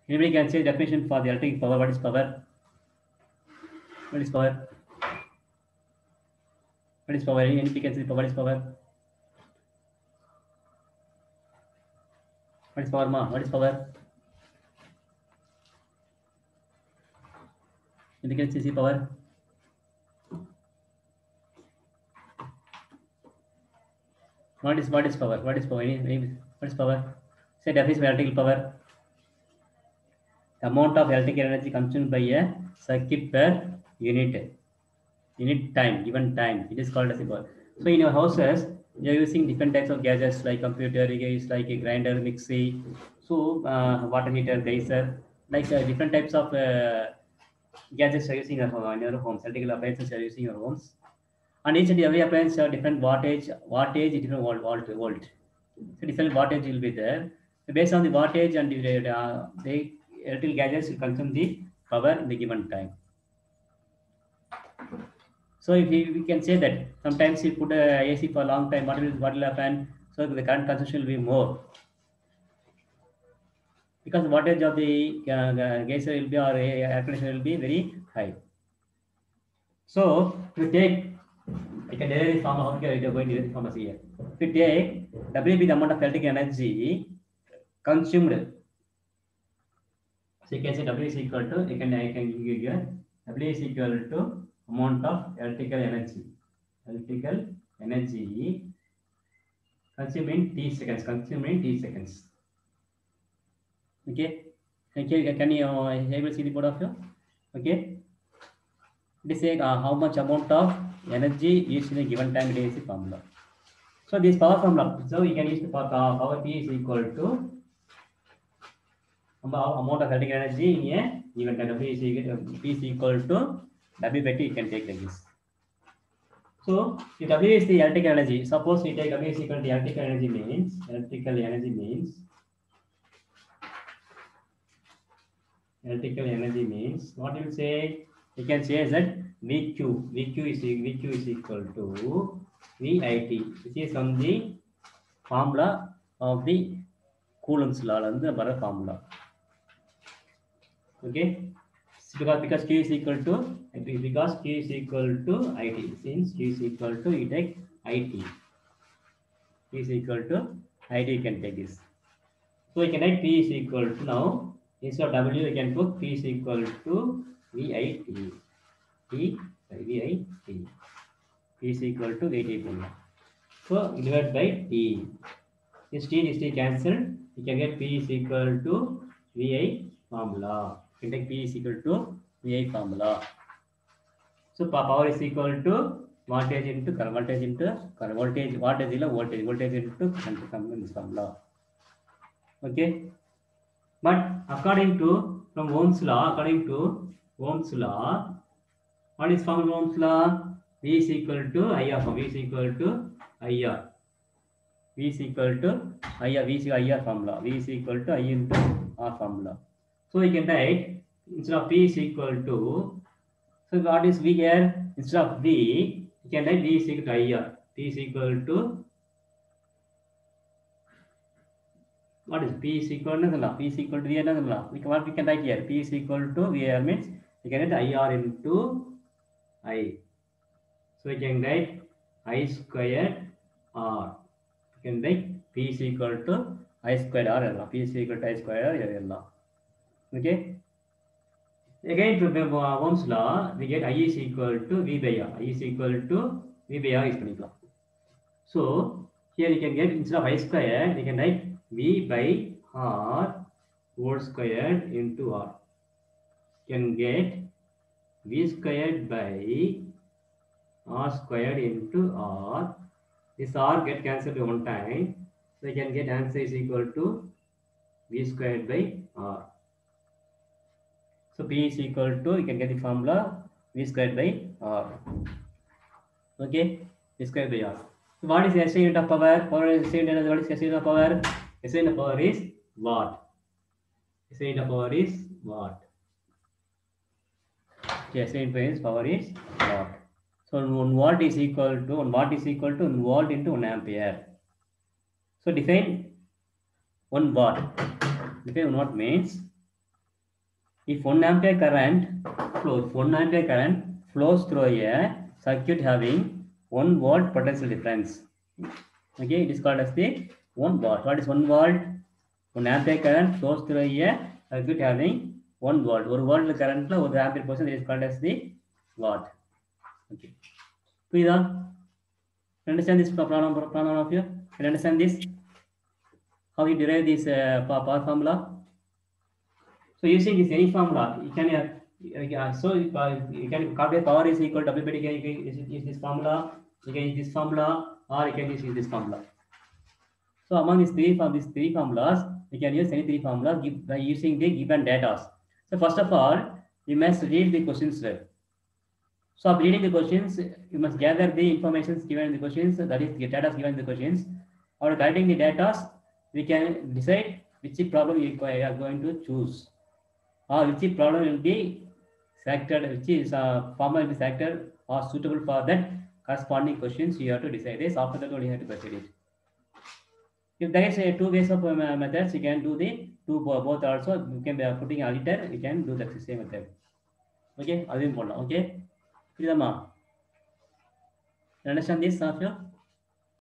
Anybody can say definition for the electric power. What is power? What is power? What is power? Anybody can say what is power? What is power, ma? What is power? Anybody can say power? What is power? What is power? What is power? Say definition of electrical power. The amount of electrical energy consumed by a circuit per unit time, given time. It is called as a power. So in your houses, you are using different types of gadgets like computer, is like a grinder, mixie, so water heater, geyser, like different types of gadgets are using in your homes. Electrical appliances are using in your homes, and each and every appliance have different wattage, different volt. So different wattage will be there. So based on the wattage and the electrical gadgets will consume the power in the given time. So if we can say that sometimes you put a AC for a long time, what will happen? So the current consumption will be more because the wattage of the geyser will be or air conditioner will be very high. So you take, I can derive this formula. Okay, you're going to derive this formula here. If you take W be the amount of electric energy consumed, so you can say W is equal to, I can give you here, W is equal to amount of electrical energy consumed in T seconds. Okay. Can you able to see the board of you? Okay. It is say how much amount of energy used in a given time. It is the formula. So this power formula. So you can use the power P is equal to amount of electric energy in a given time. P is equal to W by T. You can take like this. So if W is the electrical energy, suppose we take W is equal to electrical energy means what you will say? You can say is that VQ is equal to VIT, which is from the formula of the Coulomb's law and the Barra formula. Okay, because Q is equal to IT. Since Q is equal to, you take IT. Q is equal to IT. You can take this. So you can write P is equal to, now instead of W you can put P is equal to VIT. P is equal to VIT formula. So divided by T. This T cancelled. You can get P is equal to VI formula. You can take P is equal to VI formula. So power is equal to voltage into current, voltage into voltage into current in this formula. Okay. But according to Ohm's law, what is found in Ohm's law? V is equal to IR. V is equal to IR. V is equal to IR formula. V is equal to I into R formula. So you can write instead of P is equal to, so what is V here? Instead of V, you can write V is equal to IR. P is equal to, what is P is equal to P is equal to VR. What we can write here? P is equal to VR means you can write IR into I. So you can write I squared R. You can write P is equal to I squared R. P is equal to I squared R. Okay. Again, from Ohm's law, we get I is equal to V by R. I is equal to V by R is பண்ணிக்கலாம். So here you can get instead of I squared, you can write V by R whole squared into R. You can get V squared by R squared into R. This R get cancelled one time. So you can get answer is equal to V squared by R. So P is equal to, you can get the formula V squared by R. Okay, V squared by R. So what is the SI unit of power? What is SI unit of power? SI unit of power is watt. SI unit of power is watt. Okay, SI unit of power is watt. So 1 watt is equal to 1 volt into 1 ampere. So define 1 watt. Define 1 watt means If 1 ampere current flows through a circuit having 1 volt potential difference. Okay, it is called as the 1 volt. What is 1 volt? 1 ampere current flows through a circuit having 1 volt. ஒரு volt currentல ஒரு ampere portion is called as the watt. Okay. புரியுதா? Understand this problem of you? Can you understand this? How you derive this power formula? So using this any formula, you can you can calculate power is equal to W by D. You can use this formula. You can use this formula, or you can use this formula. So among these three formulas, we can use any three formulas by using the given data. So first of all, you must read the questions well. So after reading the questions, you must gather the information given in the questions, that is the data given in the questions. After collecting the data, we can decide which problem you are going to choose, or which problem will be selected, which is formula will be selected or suitable for that corresponding questions. You have to decide this. After that, only you have to proceed it. If there is two ways of methods, you can do the both also. You can be putting a liter, you can do the same method. Okay, அதுவும் போடலாம். Okay, புரியுதாமா? Understand this, of you?